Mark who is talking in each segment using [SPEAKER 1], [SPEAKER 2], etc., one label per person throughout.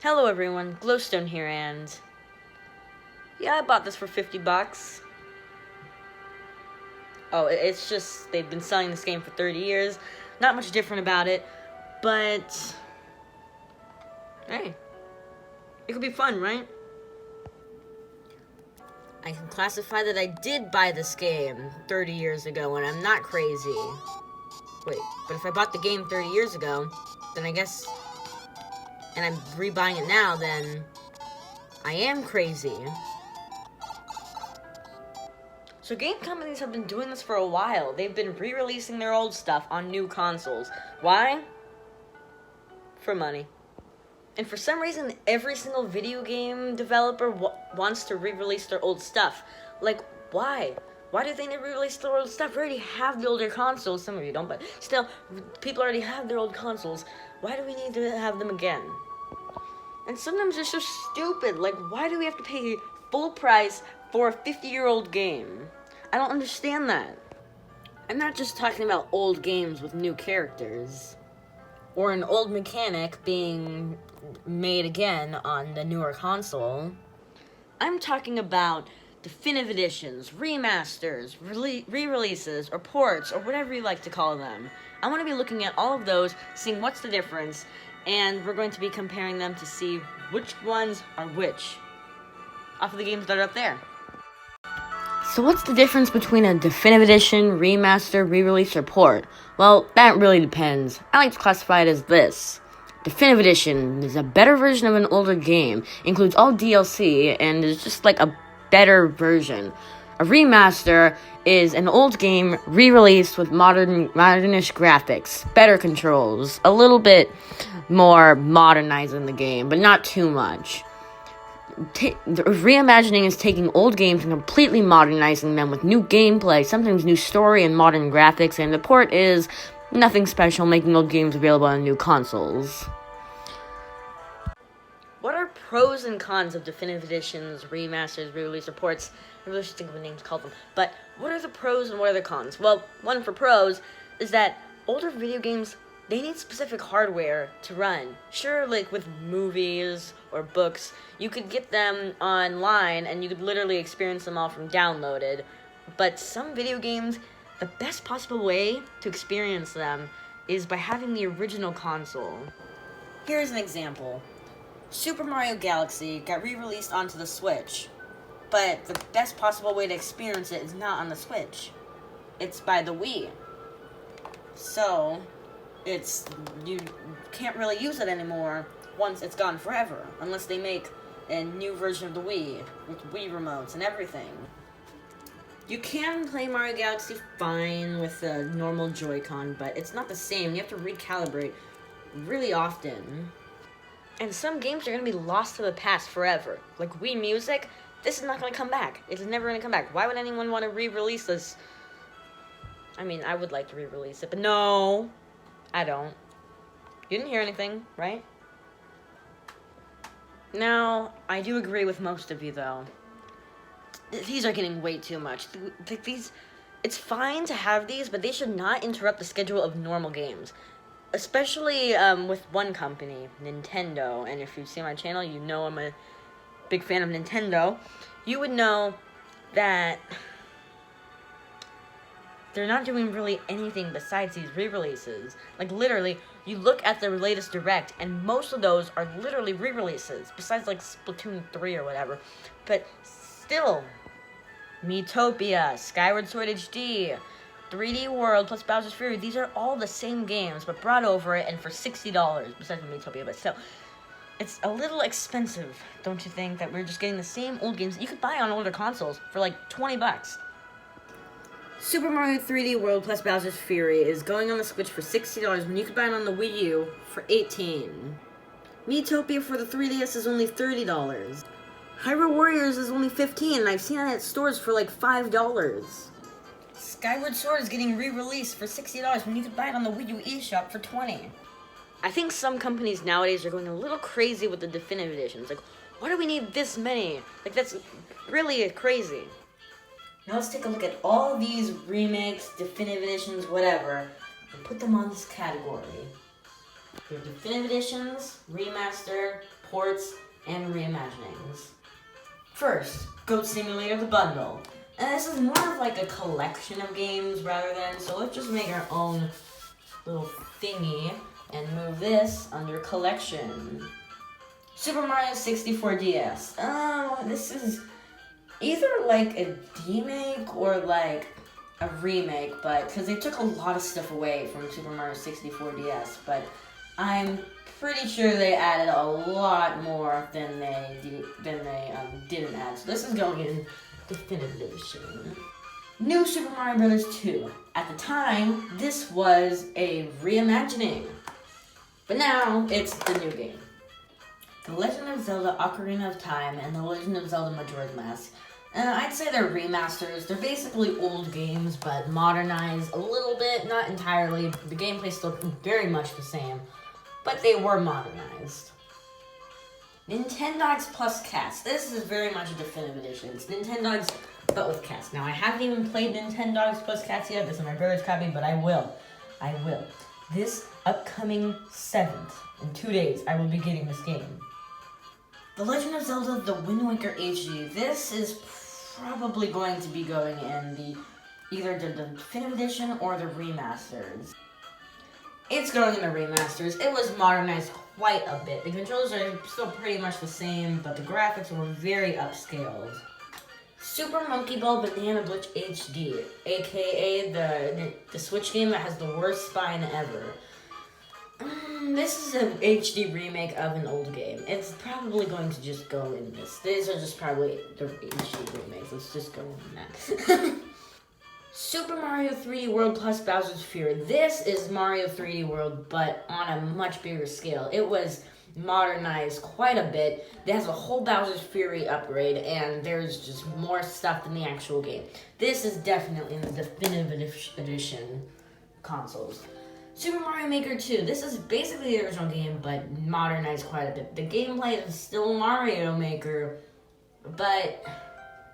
[SPEAKER 1] Hello everyone, GlowStone here, and yeah, I bought this for $50. Oh, it's just, they've been selling this game for 30 years, not much different about it, but hey, it could be fun, right? I can classify that I did buy this game 30 years ago, and I'm not crazy. Wait, but if I bought the game 30 years ago, then I guess, and I'm rebuying it now, then I am crazy. So game companies have been doing this for a while. They've been re-releasing their old stuff on new consoles. Why? For money. And for some reason, every single video game developer wants to re-release their old stuff. Like, why? Why do they need to re-release their old stuff? We already have the older consoles. Some of you don't, but still, people already have their old consoles. Why do we need to have them again? And sometimes it's so stupid. Like, why do we have to pay full price for a 50-year-old game? I don't understand that. I'm not just talking about old games with new characters, or an old mechanic being made again on the newer console. I'm talking about definitive editions, remasters, re-releases, or ports, or whatever you like to call them. I want to be looking at all of those, seeing what's the difference, and we're going to be comparing them to see which ones are which, off of the games that are up there. So what's the difference between a definitive edition, remaster, re-release, or port? Well, that really depends. I like to classify it as this. Definitive edition is a better version of an older game, includes all DLC, and is just like a better version. A remaster is an old game re-released with modernish graphics, better controls, a little bit more modernizing the game, but not too much. Reimagining is taking old games and completely modernizing them with new gameplay, sometimes new story and modern graphics, and the port is nothing special, making old games available on new consoles. What are pros and cons of definitive editions, remasters, re-release, or ports? I really should think of a name to call them. But what are the pros and what are the cons? Well, one for pros is that older video games, they need specific hardware to run. Sure, like with movies or books, you could get them online and you could literally experience them all from downloaded. But some video games, the best possible way to experience them is by having the original console. Here's an example. Super Mario Galaxy got re-released onto the Switch, but the best possible way to experience it is not on the Switch. It's by the Wii. So you can't really use it anymore once it's gone forever, unless they make a new version of the Wii with Wii remotes and everything. You can play Mario Galaxy fine with a normal Joy-Con, but it's not the same. You have to recalibrate really often. And some games are going to be lost to the past forever. Like Wii Music, this is not going to come back. It's never going to come back. Why would anyone want to re-release this? I mean, I would like to re-release it, but no, I don't. You didn't hear anything, right? Now, I do agree with most of you, though. These are getting way too much. It's fine to have these, but they should not interrupt the schedule of normal games. Especially with one company, Nintendo. And if you see my channel, you know I'm a big fan of Nintendo. You would know that they're not doing really anything besides these re-releases. Like, literally, you look at the latest Direct, and most of those are literally re-releases, besides, like, Splatoon 3 or whatever. But still, Miitopia, Skyward Sword HD, 3D World plus Bowser's Fury, these are all the same games, but brought over it, and for $60, besides Miitopia, but still. It's a little expensive, don't you think, that we're just getting the same old games that you could buy on older consoles for, like, $20. Super Mario 3D World plus Bowser's Fury is going on the Switch for $60 when you could buy it on the Wii U for $18. Miitopia for the 3DS is only $30. Hyrule Warriors is only $15, and I've seen it at stores for like $5. Skyward Sword is getting re-released for $60 when you could buy it on the Wii U eShop for $20. I think some companies nowadays are going a little crazy with the definitive editions. Like, why do we need this many? Like, that's really crazy. Now let's take a look at all these remakes, definitive editions, whatever, and put them on this category. Your definitive editions, remaster, ports, and reimaginings. First, Goat Simulator the Bundle. And this is more of like a collection of games rather than, so let's just make our own little thingy and move this under collection. Super Mario 64 DS. This is either like a remake or like a remake, but because they took a lot of stuff away from Super Mario 64 DS, but I'm pretty sure they added a lot more than they didn't add. So this is going in Definitive Edition. New Super Mario Bros. 2. At the time, this was a reimagining, but now it's the new game. The Legend of Zelda Ocarina of Time and The Legend of Zelda Majora's Mask. I'd say they're remasters. They're basically old games, but modernized a little bit, not entirely. The gameplay's still very much the same, but they were modernized. Nintendogs plus cats. This is very much a definitive edition. It's Nintendogs, but with cats. Now, I haven't even played Nintendogs plus cats yet. This is my brother's copy, but I will. This upcoming 7th, in 2 days, I will be getting this game. The Legend of Zelda The Wind Waker HD. This is probably going to be going in either the Definitive Edition or the remasters. It's going in the remasters. It was modernized quite a bit. The controls are still pretty much the same, but the graphics were very upscaled. Super Monkey Ball Banana Blitz HD, aka the Switch game that has the worst spine ever. This is an HD remake of an old game. It's probably going to just go in this. These are just probably the HD remakes. Let's just go in that. Super Mario 3D World plus Bowser's Fury. This is Mario 3D World, but on a much bigger scale. It was modernized quite a bit. It has a whole Bowser's Fury upgrade, and there's just more stuff than the actual game. This is definitely in the Definitive Edition consoles. Super Mario Maker 2. This is basically the original game, but modernized quite a bit. The gameplay is still Mario Maker, but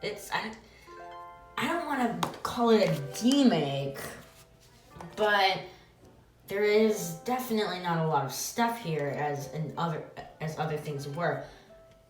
[SPEAKER 1] it's... I don't want to call it a demake, but there is definitely not a lot of stuff here as other things were.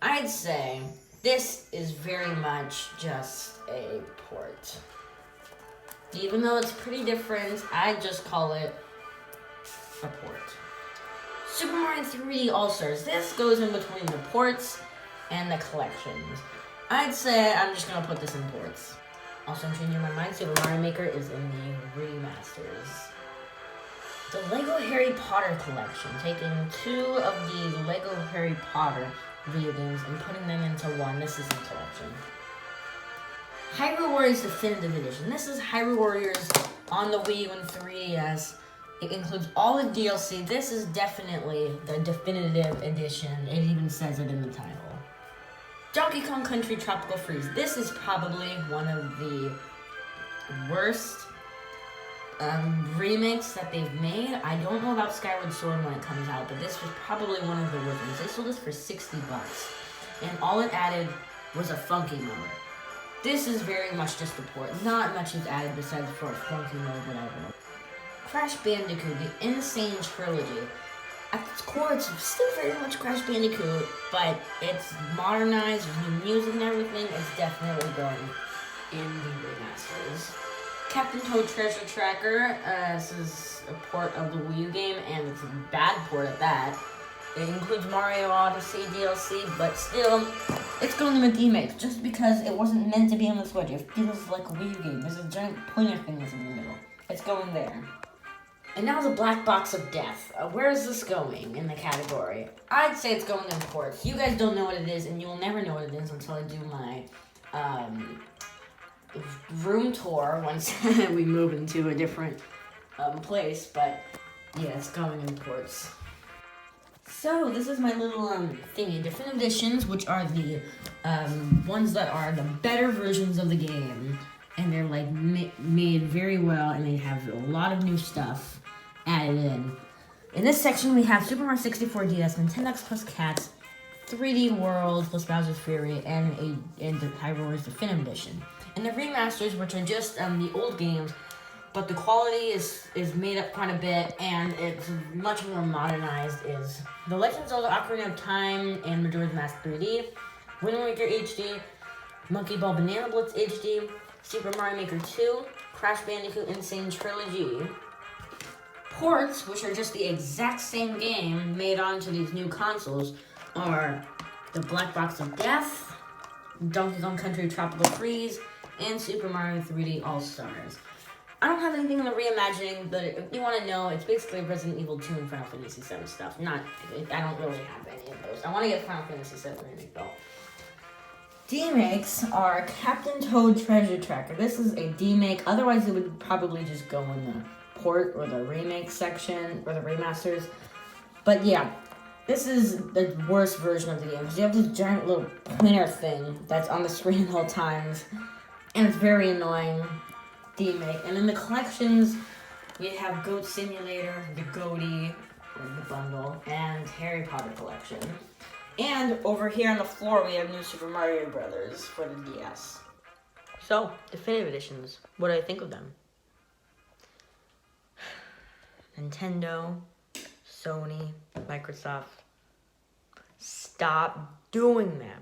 [SPEAKER 1] I'd say this is very much just a port. Even though it's pretty different, I'd just call it a port. Super Mario 3D All-Stars. This goes in between the ports and the collections. I'd say I'm just going to put this in ports. Also, I'm changing my mind. Super Mario Maker is in the remasters. The Lego Harry Potter collection. Taking 2 of the Lego Harry Potter video games and putting them into one. This is the collection. Hyrule Warriors Definitive Edition. This is Hyrule Warriors on the Wii U and 3DS. It includes all the DLC. This is definitely the Definitive Edition. It even says it in the title. Donkey Kong Country Tropical Freeze. This is probably one of the worst remakes that they've made. I don't know about Skyward Sword when it comes out, but this was probably one of the worst ones. They sold this for $60, and all it added was a funky mode. This is very much just a port. Not much is added besides for a funky mode, whatever. Crash Bandicoot, the Insane Trilogy. At its core, it's still very much Crash Bandicoot, but it's modernized, new music and everything. It's definitely going in the remasters. Captain Toad Treasure Tracker. This is a port of the Wii U game, and it's a bad port at that. It includes Mario Odyssey DLC, but still, it's going in the remake, just because it wasn't meant to be on the Switch. It feels like a Wii U game. There's a giant pointer thing that's in the middle. It's going there. And now the Black Box of Death. Where is this going in the category? I'd say it's going in ports. You guys don't know what it is, and you will never know what it is until I do my room tour once we move into a different place. But yeah, it's going in ports. So this is my little thingy. Definitive Editions, which are the ones that are the better versions of the game. And they're like made very well, and they have a lot of new stuff added in. In this section, we have Super Mario 64 DS, Nintendogs plus Cats, 3D World plus Bowser's Fury, and the Hyrule Warriors Definitive Edition. And the remasters, which are just the old games, but the quality is made up quite a bit, and it's much more modernized. Is The Legend of Zelda: Ocarina of Time and Majora's Mask 3D, Wind Waker HD, Monkey Ball Banana Blitz HD, Super Mario Maker 2, Crash Bandicoot Insane Trilogy. Ports, which are just the exact same game made onto these new consoles, are the Black Box of Death, Donkey Kong Country Tropical Freeze, and Super Mario 3D All-Stars. I don't have anything on the reimagining, but if you want to know, it's basically Resident Evil 2 and Final Fantasy 7 stuff. I don't really have any of those. I want to get Final Fantasy 7 remake though. D-makes are Captain Toad Treasure Tracker. This is a D-make, otherwise it would probably just go in the port or the remake section or the remasters. But yeah, this is the worst version of the game because you have this giant little pointer thing that's on the screen at all times, and it's very annoying. D-make. And in the collections, we have Goat Simulator, the Goaty, or the bundle, and Harry Potter collection. And over here on the floor, we have New Super Mario Brothers for the DS. So, definitive editions. What do I think of them? Nintendo, Sony, Microsoft, stop doing them.